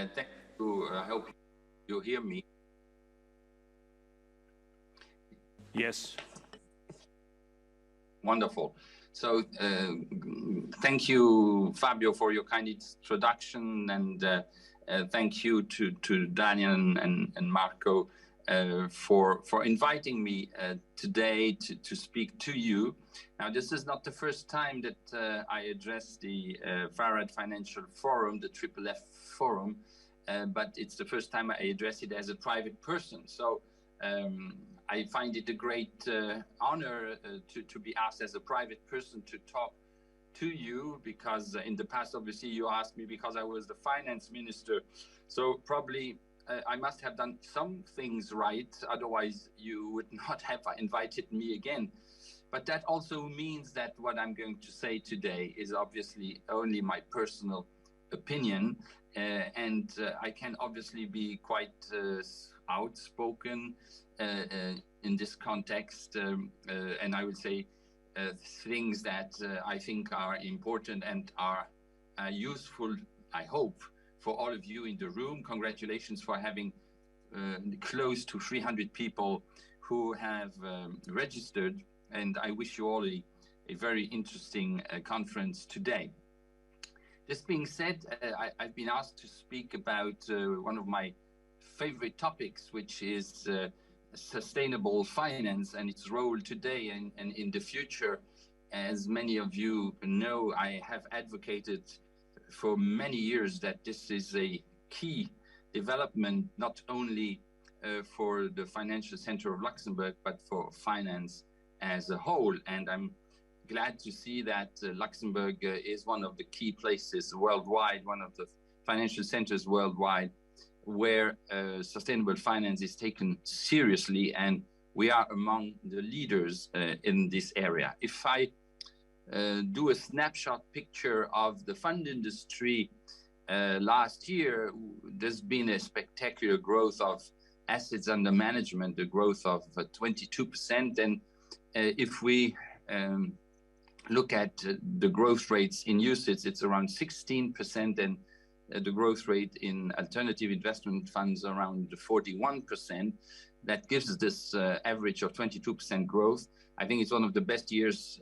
Thank you. I hope you hear me. Yes. Wonderful. So thank you, Fabio, for your kind introduction, and thank you to Daniel and Marco for inviting me today to speak to you. Now, this is not the first time that I address the FARAD Financial Forum, the FFF Forum, but it's the first time I address it as a private person. So I find it a great honor to be asked as a private person to talk to you, because in the past, obviously, you asked me because I was the finance minister. So probably I must have done some things right, otherwise you would not have invited me again. But that also means that what I'm going to say today is obviously only my personal opinion, and I can obviously be quite outspoken in this context, and I would say things that I think are important and are useful, I hope, for all of you in the room. Congratulations for having close to 300 people who have registered, and I wish you all a very interesting conference today. This being said, I've been asked to speak about one of my favorite topics, which is sustainable finance and its role today and in the future. As many of you know, I have advocated for many years that this is a key development, not only for the financial center of Luxembourg, but for finance as a whole. And I'm glad to see that Luxembourg is one of the key places worldwide, one of the financial centers worldwide, where sustainable finance is taken seriously, and we are among the leaders in this area. If I do a snapshot picture of the fund industry last year, there's been a spectacular growth of assets under management, a growth of 22%. And if we look at the growth rates in usage, it's around 16%, and the growth rate in alternative investment funds around 41%. That gives us this average of 22% growth. I think it's one of the best years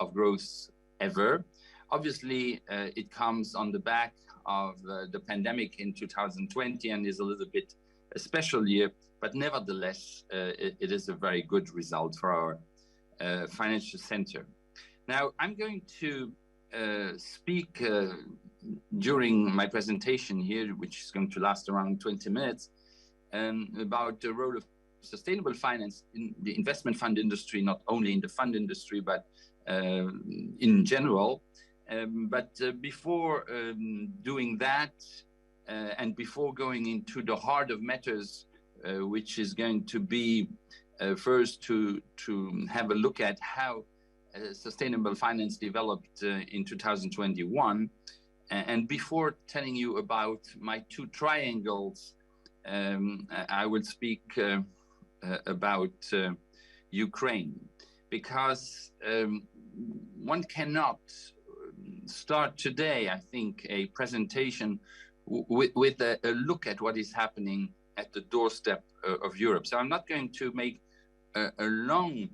of growth ever. Obviously, it comes on the back of the pandemic in 2020 and is a little bit a special year, but nevertheless, it is a very good result for our financial center. Now, I'm going to speak during my presentation here, which is going to last around 20 minutes, about the role of sustainable finance in the investment fund industry, not only in the fund industry, but in general. But before doing that, and before going into the heart of matters, which is going to be first to have a look at how sustainable finance developed in 2021, and before telling you about my two triangles, I will speak about Ukraine, because one cannot start today, I think, a presentation with a look at what is happening at the doorstep of Europe. So I'm not going to make a long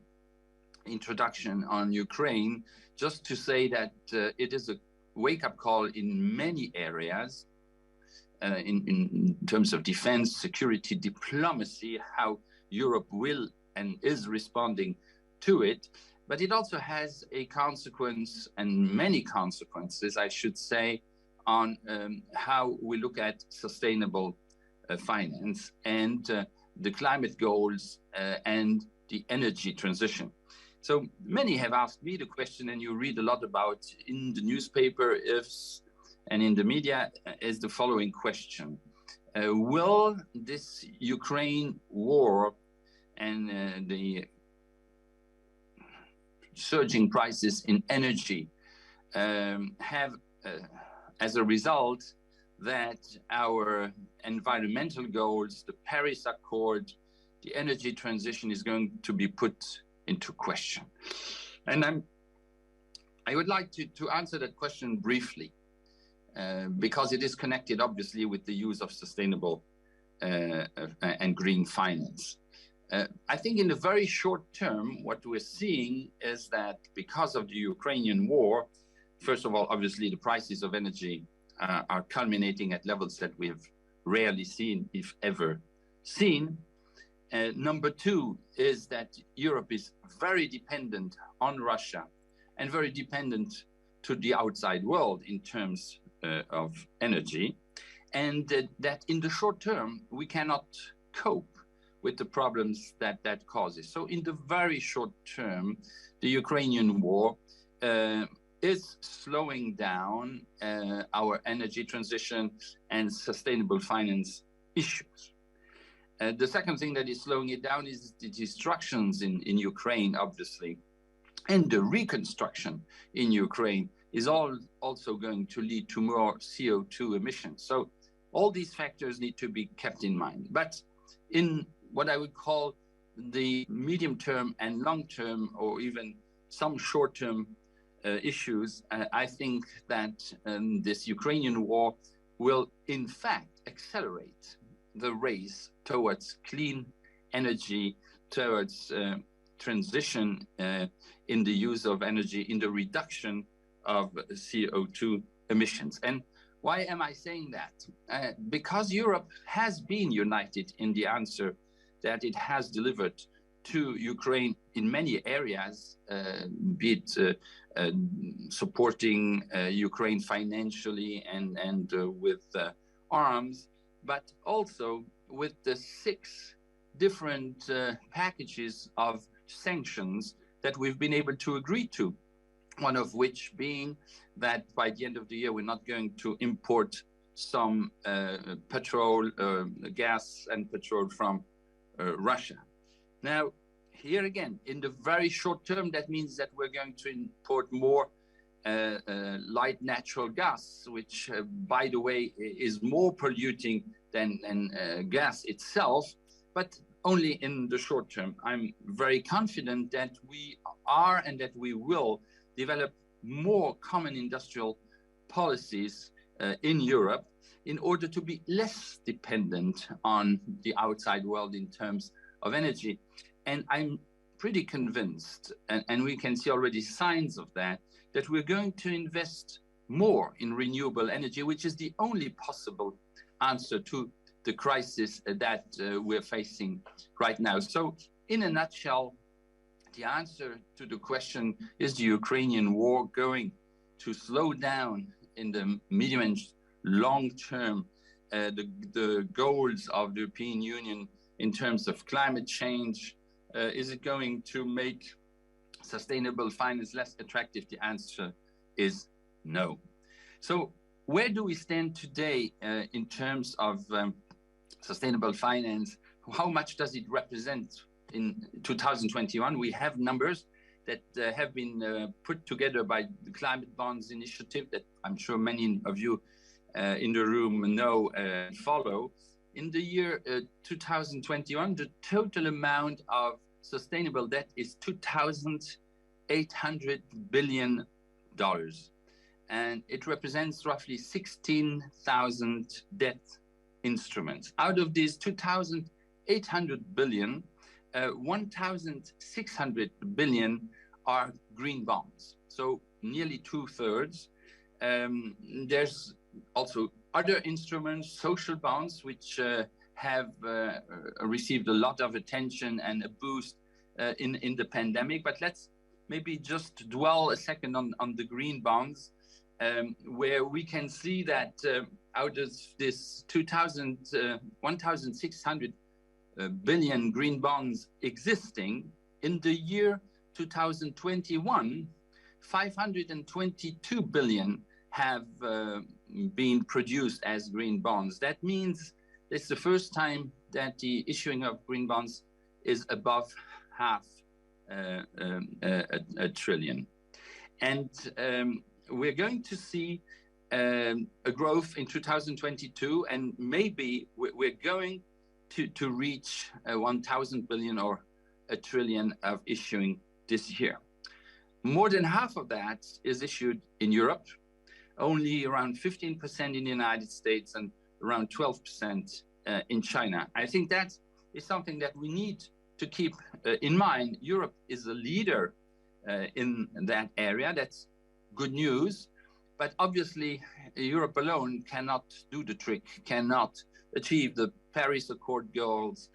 introduction on Ukraine, just to say that it is a wake-up call in many areas, in terms of defense, security, diplomacy, how Europe will and is responding to it. But it also has a consequence, and many consequences, I should say, on how we look at sustainable finance and the climate goals and the energy transition. So many have asked me the question, and you read a lot about in the newspaper and in the media, is the following question. Will this Ukraine war and the surging prices in energy have as a result that our environmental goals, the Paris Accord, the energy transition is going to be put into question? And I would like to answer that question briefly. because it is connected obviously with the use of sustainable and green finance. I think in the very short term, what we're seeing is that because of the Ukrainian war, first of all, obviously the prices of energy are culminating at levels that we have rarely seen, if ever seen. Number two is that Europe is very dependent on Russia and very dependent to the outside world in terms of energy, and that in the short term, we cannot cope with the problems that that causes. So in the very short term, the Ukrainian war is slowing down our energy transition and sustainable finance issues. The second thing that is slowing it down is the destructions in Ukraine, obviously. And the reconstruction in Ukraine is also going to lead to more CO2 emissions. So all these factors need to be kept in mind. But in what I would call the medium term and long term, or even some short term issues, I think that this Ukrainian war will in fact accelerate the race towards clean energy, towards transition in the use of energy, in the reduction of CO2 emissions. And why am I saying that? Because Europe has been united in the answer that it has delivered to Ukraine in many areas, be it supporting Ukraine financially and with arms, but also with the 6 different packages of sanctions that we've been able to agree to. One of which being that by the end of the year, we're not going to import some petrol, gas and petrol from Russia. Now, here again, in the very short term, that means that we're going to import more light natural gas, which, by the way, is more polluting than gas itself, but only in the short term. I'm very confident that we are and that we will develop more common industrial policies in Europe in order to be less dependent on the outside world in terms of energy. And I'm pretty convinced, and we can see already signs of that we're going to invest more in renewable energy, which is the only possible answer to the crisis that we're facing right now. So in a nutshell, the answer to the question, is the Ukrainian war going to slow down in the medium and long term the goals of the European Union in terms of climate change? Is it going to make sustainable finance less attractive? The answer is no. So where do we stand today in terms of sustainable finance? How much does it represent in 2021? We have numbers that have been put together by the Climate Bonds Initiative that I'm sure many of you in the room know and follow. In the year 2021, the total amount of sustainable debt is $2,800 billion. And it represents roughly 16,000 debt instruments. Out of these 2,800 billion, 1,600 billion are green bonds. So nearly 2/3. There's also other instruments, social bonds, which have received a lot of attention and a boost in the pandemic. But let's maybe just dwell a second on the green bonds, where we can see that out of this 1,600 billion green bonds existing, in the year 2021, 522 billion have been produced as green bonds. That means it's the first time that the issuing of green bonds is above half a trillion. And we're going to see a growth in 2022, and maybe we're going to reach 1,000 billion or a trillion of issuing this year. More than half of that is issued in Europe. only around 15% in the United States and around 12% in China. I think that is something that we need to keep in mind. Europe is a leader in that area. That's good news. But obviously, Europe alone cannot do the trick, cannot achieve the Paris Accord goals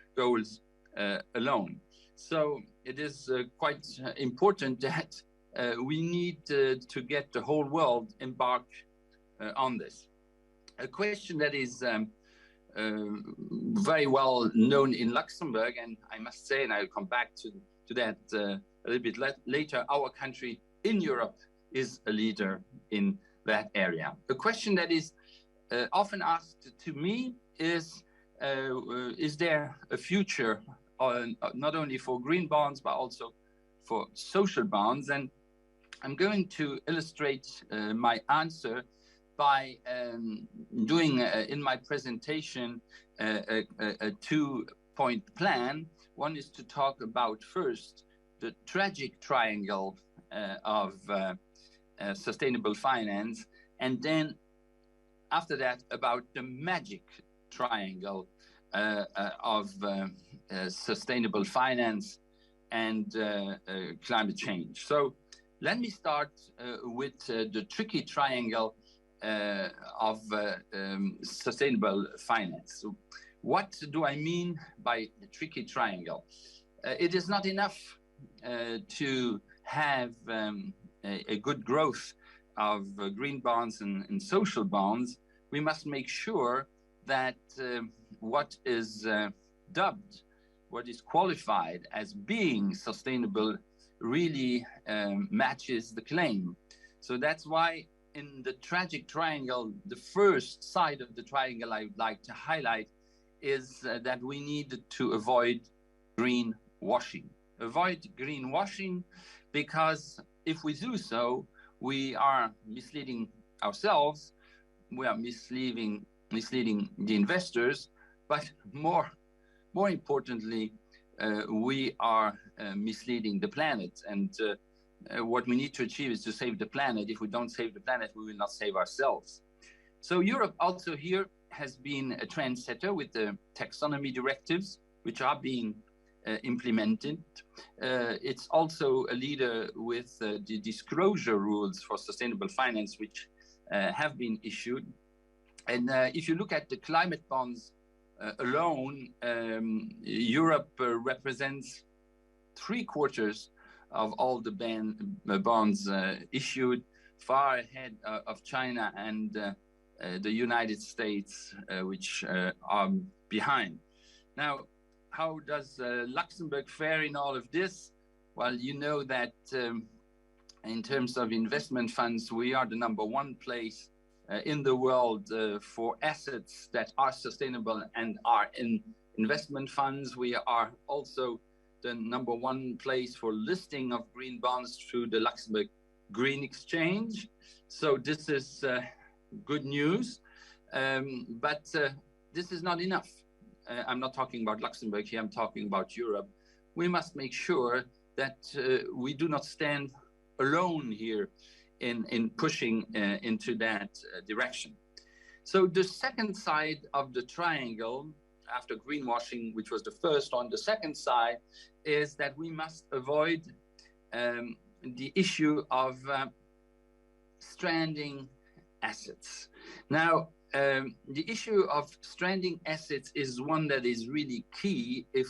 alone. So it is quite important that we need to get the whole world embarked on this. A question that is very well known in Luxembourg, and I must say, and I'll come back to that a little bit later, our country in Europe is a leader in that area. A question that is often asked to me is there a future not only for green bonds, but also for social bonds? And I'm going to illustrate my answer by doing in my presentation a two-point plan. One is to talk about first the tragic triangle of sustainable finance, and then after that about the magic triangle of sustainable finance and climate change. So let me start with the tricky triangle of sustainable finance. So what do I mean by the tricky triangle? It is not enough to have a good growth of green bonds and social bonds. We must make sure that what is dubbed, what is qualified as being sustainable really matches the claim. So that's why in the tragic triangle, the first side of the triangle I would like to highlight is that we need to avoid greenwashing. Avoid greenwashing, because if we do so, we are misleading ourselves, we are misleading the investors, but more importantly, we are misleading the planet. And what we need to achieve is to save the planet. If we don't save the planet, we will not save ourselves. So Europe also here has been a trendsetter with the taxonomy directives, which are being implemented. It's also a leader with the disclosure rules for sustainable finance, which have been issued. And if you look at the climate bonds alone, Europe represents 3/4 of all the bonds issued, far ahead of China and the United States, which are behind. Now, how does Luxembourg fare in all of this? Well, you know that in terms of investment funds, we are the #1 place in the world for assets that are sustainable and are in investment funds. We are also the #1 place for listing of green bonds through the Luxembourg Green Exchange. So this is good news, but this is not enough. I'm not talking about Luxembourg here, I'm talking about Europe. We must make sure that we do not stand alone here in pushing into that direction. So the second side of the triangle, after greenwashing, which was the first one, the second side is that we must avoid the issue of stranding assets. Now, the issue of stranding assets is one that is really key if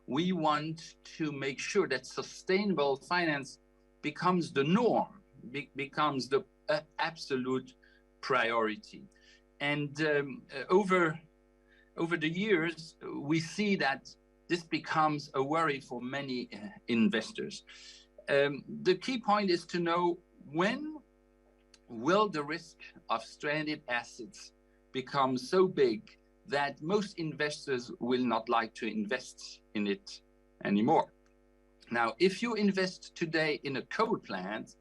we want to make sure that sustainable finance becomes the norm, becomes the absolute priority. And over the years, we see that this becomes a worry for many investors. The key point is to know, when will the risk of stranded assets become so big that most investors will not like to invest in it anymore? Now, if you invest today in a coal plant,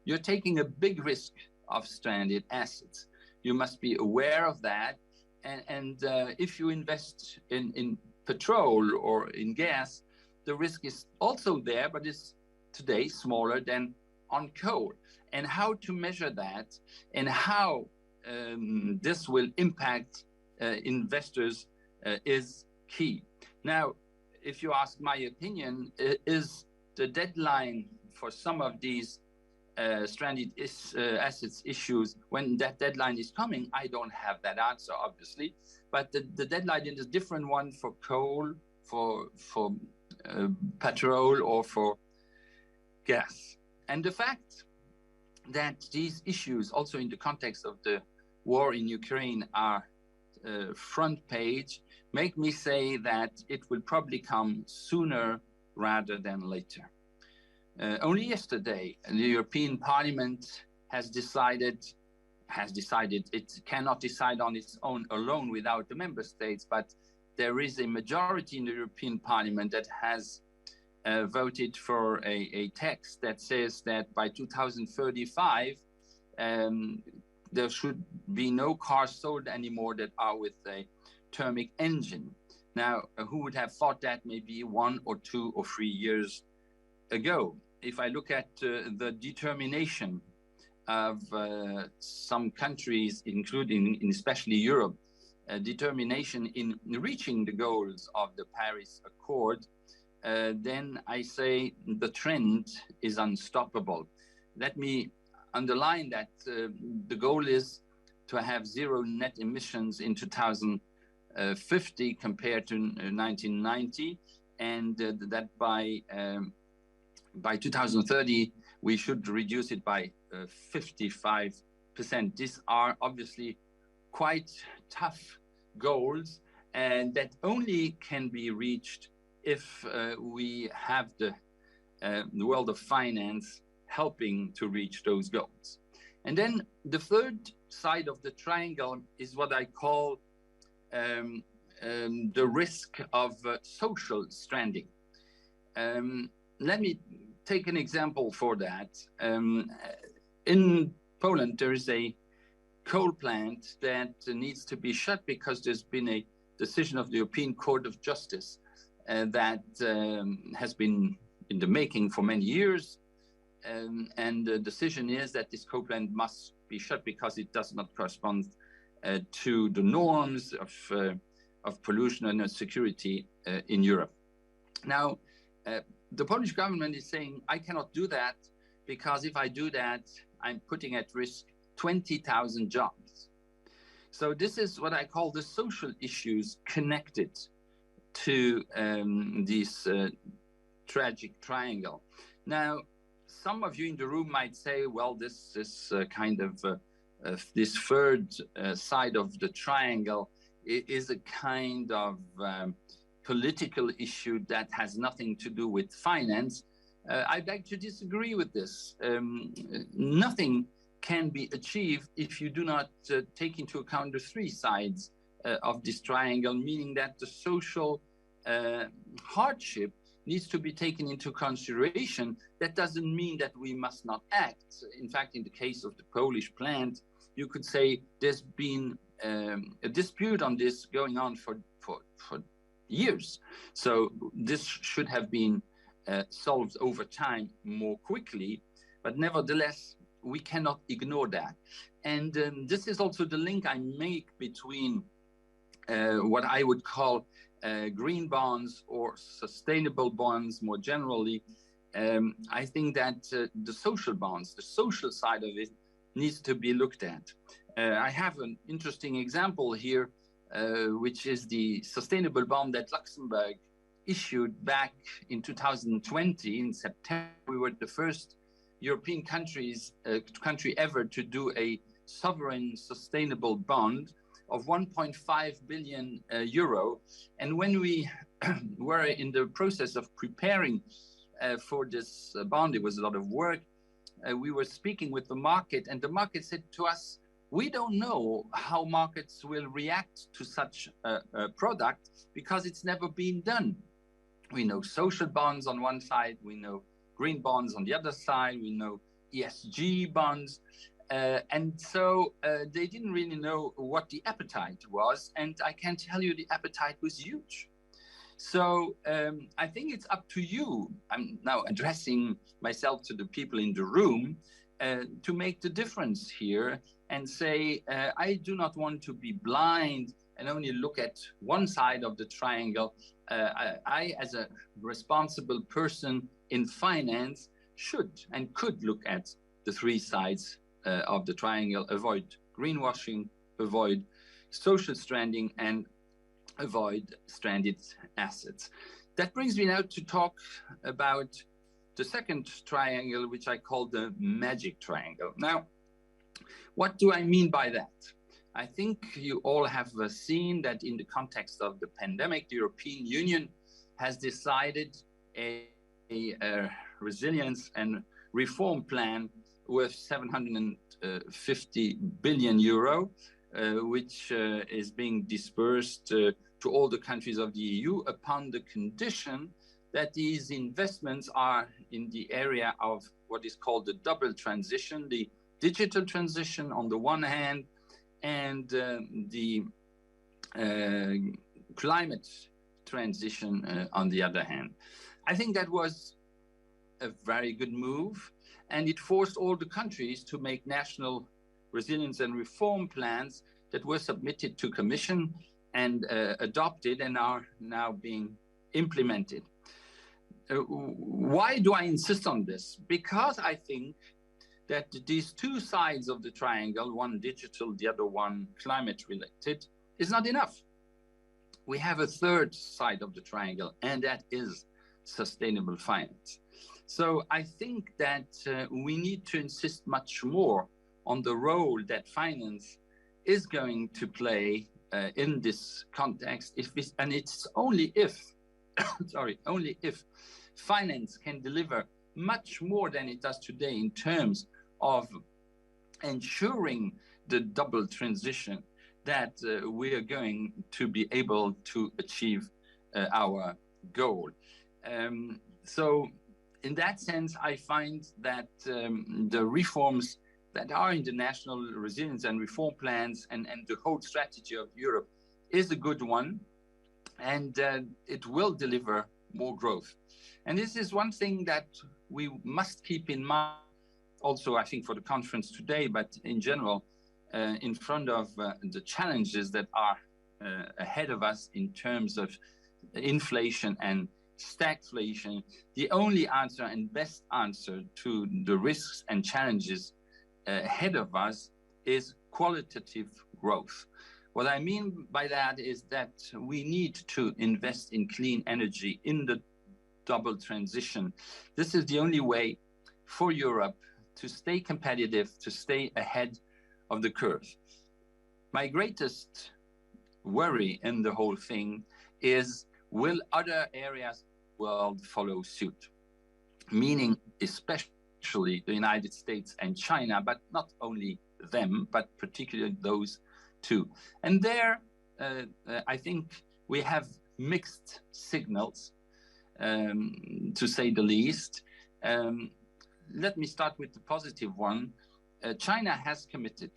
you're taking a big risk of stranded assets. You must be aware of that. And if you invest in petrol or in gas, the risk is also there, but it's today smaller than on coal, and how to measure that, and how this will impact investors is key. Now, if you ask my opinion, is the deadline for some of these stranded assets issues, when that deadline is coming, I don't have that answer, obviously. But the deadline is a different one for coal, for petrol, or for gas. And the fact that these issues, also in the context of the war in Ukraine, are front page, make me say that it will probably come sooner rather than later. Only yesterday, the European Parliament has decided it cannot decide on its own alone without the member states, but there is a majority in the European Parliament that has voted for a text that says that by 2035, there should be no cars sold anymore that are with a thermic engine. Now, who would have thought that maybe 1 or 2 or 3 years ago? If I look at the determination of some countries, including especially Europe, determination in reaching the goals of the Paris Accord, then I say the trend is unstoppable. Let me underline that the goal is to have zero net emissions in 2050 compared to 1990, and that by 2030 we should reduce it by 55%. These are obviously quite tough goals, and that only can be reached if we have the world of finance helping to reach those goals. And then the third side of the triangle is what I call the risk of social stranding. Let me take an example for that. In Poland, there is a coal plant that needs to be shut because there's been a decision of the European Court of Justice that has been in the making for many years. And the decision is that this coal plant must be shut because it does not correspond to the norms of pollution and security in Europe. Now, the Polish government is saying, I cannot do that because if I do that, I'm putting at risk 20,000 jobs. So this is what I call the social issues connected to this tragic triangle. Now, some of you in the room might say, well, this is kind of this third side of the triangle is a kind of political issue that has nothing to do with finance. I beg to disagree with this. Nothing can be achieved if you do not take into account the three sides of this triangle, meaning that the social hardship needs to be taken into consideration. That doesn't mean that we must not act. In fact, in the case of the Polish plant, you could say there's been a dispute on this going on for years. So this should have been solved over time more quickly, but nevertheless, we cannot ignore that. And this is also the link I make between what I would call green bonds or sustainable bonds more generally. I think that the social bonds, the social side of it, needs to be looked at. I have an interesting example here, which is the sustainable bond that Luxembourg issued back in 2020 in September. We were the first European country ever to do a sovereign sustainable bond of 1.5 billion euro. And when we were in the process of preparing for this bond, it was a lot of work. We were speaking with the market, and the market said to us, we don't know how markets will react to such a product because it's never been done. We know social bonds on one side, we know green bonds on the other side, we know ESG bonds. And so they didn't really know what the appetite was. And I can tell you the appetite was huge. So I think it's up to you. I'm now addressing myself to the people in the room to make the difference here and say, I do not want to be blind and only look at one side of the triangle. I, as a responsible person in finance, should and could look at the three sides of the triangle, avoid greenwashing, avoid social stranding, and avoid stranded assets. That brings me now to talk about the second triangle, which I call the magic triangle. Now, what do I mean by that? I think you all have seen that in the context of the pandemic, the European Union has decided a resilience and reform plan worth 750 billion euro, which is being dispersed to all the countries of the EU upon the condition that these investments are in the area of what is called the double transition, the digital transition on the one hand, and the climate transition on the other hand. I think that was a very good move, and it forced all the countries to make national resilience and reform plans that were submitted to Commission and adopted and are now being implemented. Why do I insist on this? Because I think that these two sides of the triangle, one digital, the other one climate related, is not enough. We have a third side of the triangle, and that is sustainable finance. So I think that we need to insist much more on the role that finance is going to play in this context, and it's only if, only if finance can deliver much more than it does today in terms of ensuring the double transition, that we are going to be able to achieve our goal. So in that sense, I find that the reforms that are in the national resilience and reform plans and the whole strategy of Europe is a good one, and it will deliver more growth. And this is one thing that we must keep in mind also, I think, for the conference today, but in general, in front of the challenges that are ahead of us in terms of inflation and stagflation. The only answer and best answer to the risks and challenges ahead of us is qualitative growth. What I mean by that is that we need to invest in clean energy in the double transition. This is the only way for Europe to stay competitive, to stay ahead of the curve. My greatest worry in the whole thing is, will other areas of the world follow suit? Meaning especially the United States and China, but not only them, but particularly those two. And there, I think we have mixed signals, to say the least. Let me start with the positive one. China has committed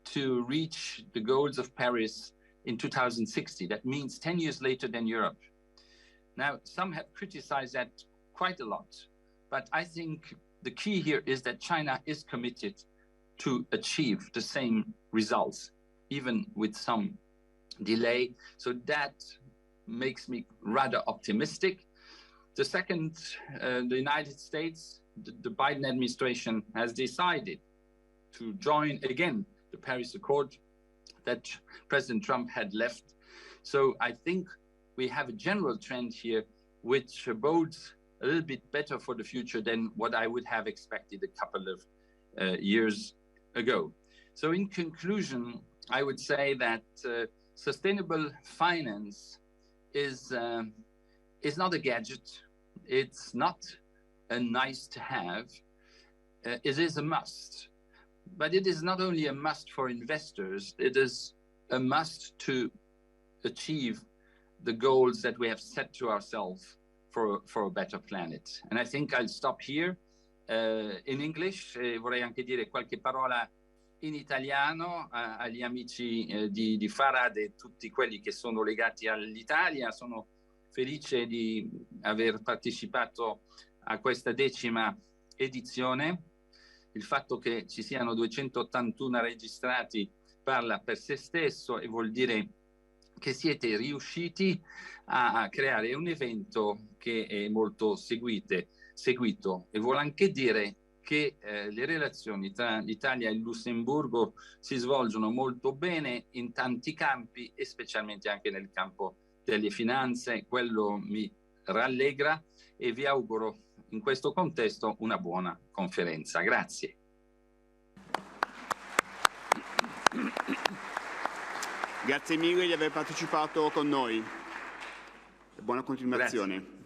to reach the goals of Paris in 2060. That means 10 years later than Europe. Now, some have criticized that quite a lot, but I think the key here is that China is committed to achieve the same results, even with some delay. So that makes me rather optimistic. The second, the United States, the Biden administration has decided to join again the Paris Accord that President Trump had left. So I think we have a general trend here which bodes a little bit better for the future than what I would have expected a couple of years ago. So in conclusion, I would say that sustainable finance is not a gadget. It's not a nice to have. It is a must. But it is not only a must for investors, it is a must to achieve the goals that we have set to ourselves for a better planet. And I think I'll stop here. In English, vorrei anche dire qualche parola in italiano agli amici di FARAD e tutti quelli che sono legati all'Italia. Sono felice di aver partecipato a questa 10ª edizione. Il fatto che ci siano 281 registrati parla per sé stesso e vuol dire che siete riusciti a creare un evento che è molto seguito, e vuol anche dire che le relazioni tra l'Italia e il Lussemburgo si svolgono molto bene in tanti campi e specialmente anche nel campo delle finanze. Quello mi rallegra e vi auguro in questo contesto una buona conferenza. Grazie. Grazie mille di aver partecipato con noi. Buona continuazione. Grazie.